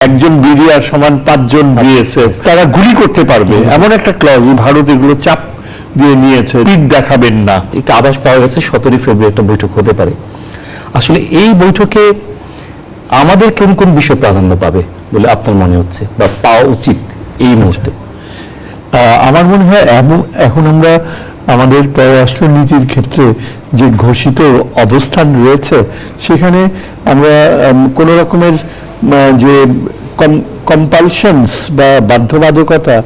একজন বিডিআর সমান 5 জন বিএসএফ তারা গুলি করতে পারবে এমন একটা ক্লজ ভারত এগুলো চাপ দিয়ে নিয়েছে। পিঠ দেখাবেন না, একটা আভাস পাওয়া গেছে 17 ফেব্রুয়ারি একটা বৈঠক হতে পারে। আসলে এই বৈঠকে আমাদের কোন কোন বিষয় প্রাধান্য পাবে বলে আপনার মনে হচ্ছে বা পাওয়া উচিত এই মুহূর্তে? আমার মনে হয় এখন আমরা আমাদের পররাষ্ট্রনীতির ক্ষেত্রে যে ঘোষিত অবস্থান রয়েছে সেখানে আমরা কোনো রকমের যে কম্পালশনস বা বাধ্যবাধকতা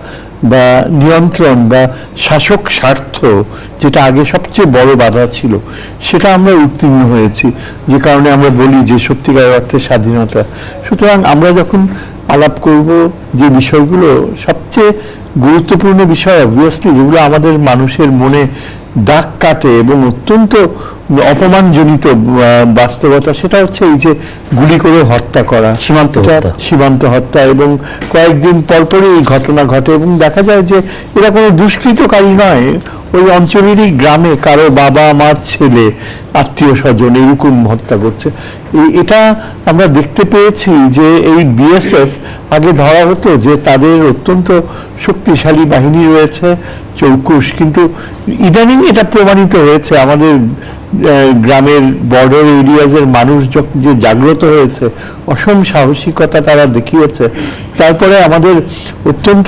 বা নিয়ন্ত্রণ বা শাসক স্বার্থ যেটা আগে সবচেয়ে বড় বাধা ছিল সেটা আমরা উত্তীর্ণ হয়েছি, যে কারণে আমরা বলি যে সত্যিকার অর্থে স্বাধীনতা। সুতরাং আমরা যখন আলাপ করব যে বিষয়গুলো সবচেয়ে গুরুত্বপূর্ণ বিষয়, অবভিয়াসলি যেগুলো আমাদের মানুষের মনে দাগ কাটে এবং অত্যন্ত অপমানজনিত বাস্তবতা, সেটা হচ্ছে এই যে গুলি করে হত্যা করা, সীমান্ত হত্যা, এবং কয়েকদিন পরপরই এই ঘটনা ঘটে এবং দেখা যায় যে এরা কোনো দুষ্কৃতকারী নয়, ওই অঞ্চলেরই গ্রামে কারো বাবা মার ছেলে আত্মীয় স্বজন এরকম হত্যা করছে। এটা আমরা দেখতে পেয়েছি যে এই বিএসএফ আগে ধরা হতো যে তাদের অত্যন্ত শক্তিশালী বাহিনী রয়েছে চৌকুশ, কিন্তু ইদানিং এটা প্রমাণিত হয়েছে আমাদের গ্রামের বর্ডার এরিয়াজের মানুষ যে জাগ্রত হয়েছে, অসম সাহসিকতা তারা দেখিয়েছে। তারপরে আমাদের অত্যন্ত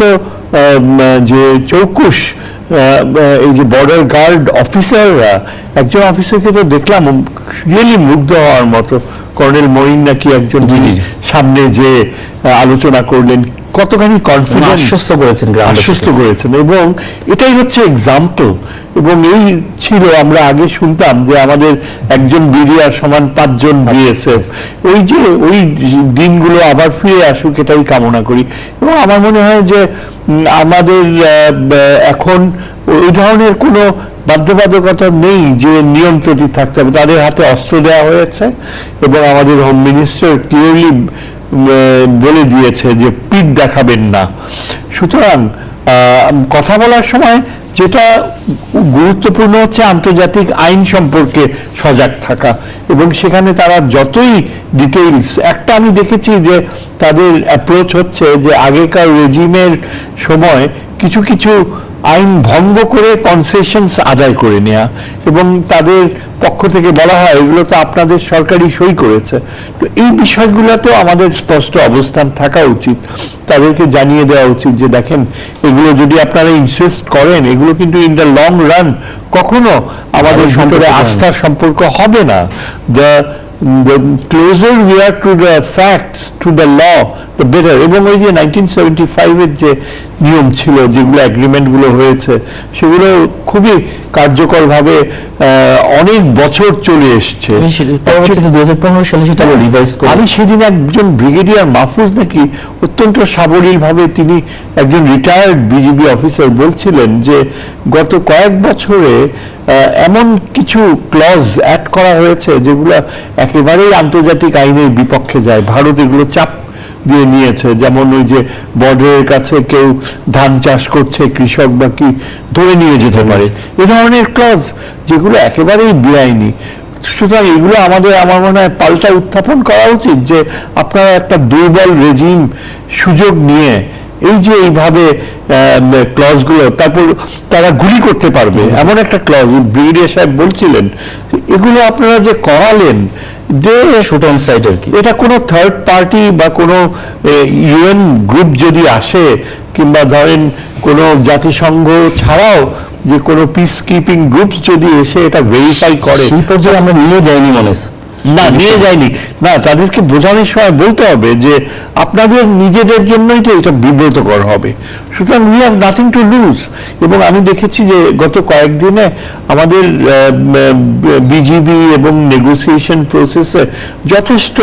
যে চৌকুশ এই যে বর্ডার গার্ড অফিসাররা, একজন অফিসারকে তো দেখলাম রিয়েলি মুগ্ধ হওয়ার মতো, কর্নেল মঈন নাকি একজন, সামনে যে আলোচনা করলেন কতখানি কনফিডেন্স, আশ্বস্ত করেছেন, এবং এটাই হচ্ছে এক্সাম্পল। এবং এই ছিল আমরা আগে শুনতাম যে আমাদের একজন বিডিআর সমান 5 জন বিএসএফ, ওই দিনগুলো আবার ফিরে আসুক এটাই কামনা করি। এবং আমার মনে হয় যে আমাদের এখন ওই ধরনের কোনো বাধ্যবাধকতা নেই যে নিয়ন্ত্রণ থাকতে হবে, তাদের হাতে অস্ত্র দেওয়া হয়েছে এবং আমাদের হোম মিনিস্টার ক্লিয়ারলি বলে দিয়েছে যে পিঠ দেখাবেন না। সুতরাং কথা বলার সময় যেটা গুরুত্বপূর্ণ হচ্ছে আন্তর্জাতিক আইন সম্পর্কে সজাগ থাকা, এবং সেখানে তারা যতই ডিটেইলস, একটা আমি দেখেছি যে তাদের অ্যাপ্রোচ হচ্ছে যে আগেকার রেজিমের সময় কিছু কিছু আইন ভঙ্গ করে কনসেশনস আদায় করে নেওয়া, এবং তাদের পক্ষ থেকে বলা হয় এগুলো তো আপনাদের সরকারি সই করেছে। তো এই বিষয়গুলোতেও আমাদের স্পষ্ট অবস্থান থাকা উচিত, তাদেরকে জানিয়ে দেওয়া উচিত যে দেখেন এগুলো যদি আপনারা ইনসিস্ট করেন এগুলো কিন্তু ইন দ্য লং রান কখনো আমাদের ভিতরে আস্থার সম্পর্ক হবে না। The closer we are to the facts, to the law, the better. এবং ওই যে 1975-এর যে নিয়ম ছিল, যেগুলো এগ্রিমেন্টগুলো হয়েছে, সেগুলো খুবই কার্যকরভাবে অনেক বছর চলে এসছে। 2015 সালে সেটা রিভাইজ করে আমি সেদিন একজন ব্রিগেডিয়ার মাহফুজ নাকি অত্যন্ত সাবলীলভাবে, তিনি একজন রিটায়ার্ড বিজিবি অফিসার, বলছিলেন যে গত কয়েক বছরে এমন কিছু ক্লজ অ্যাড করা হয়েছে যেগুলো একেবারেই আন্তর্জাতিক আইনের বিপক্ষে যায়। ভারত এগুলো চাপ দিয়ে নিয়েছে, যেমন ওই যে বর্ডারের কাছে কেউ ধান চাষ করছে, কৃষক বা কি ধরে নিয়ে যেতে পারে, এ ধরনের ক্লজ যেগুলো একেবারেই বেআইনি। সুতরাং এগুলো আমার মনে হয় পাল্টা উত্থাপন করা উচিত যে আপনারা একটা দুর্বল রেজিম সুযোগ নিয়ে এই যে এইভাবে ক্লজগুলো, তারপর তারা গুলি করতে পারবে এমন একটা ক্লজ, ব্রিগেডিয়ার সাহেব বলছিলেন, এগুলো আপনারা যে করালেন এটা কোনো থার্ড পার্টি বা কোনো ইউএন গ্রুপ যদি আসে, কিংবা ধরেন কোনো জাতিসংঘ ছাড়াও যে কোনো পিস কিপিং গ্রুপ যদি এসে এটা ভেরিফাই করে, সেই পর্যায়ে আমরা নিয়ে যাইনি মনে নিয়ে যায়নি না, তাদেরকে বোঝানোর সময় বলতে হবে যে আপনাদের নিজেদের জন্যই তো এটা বিব্রতকর হবে। সুতরাং we have nothing to lose. এবং আমি দেখেছি যে গত কয়েকদিনে আমাদের বিজিবি এবং নেগোসিয়েশন প্রসেসে যথেষ্ট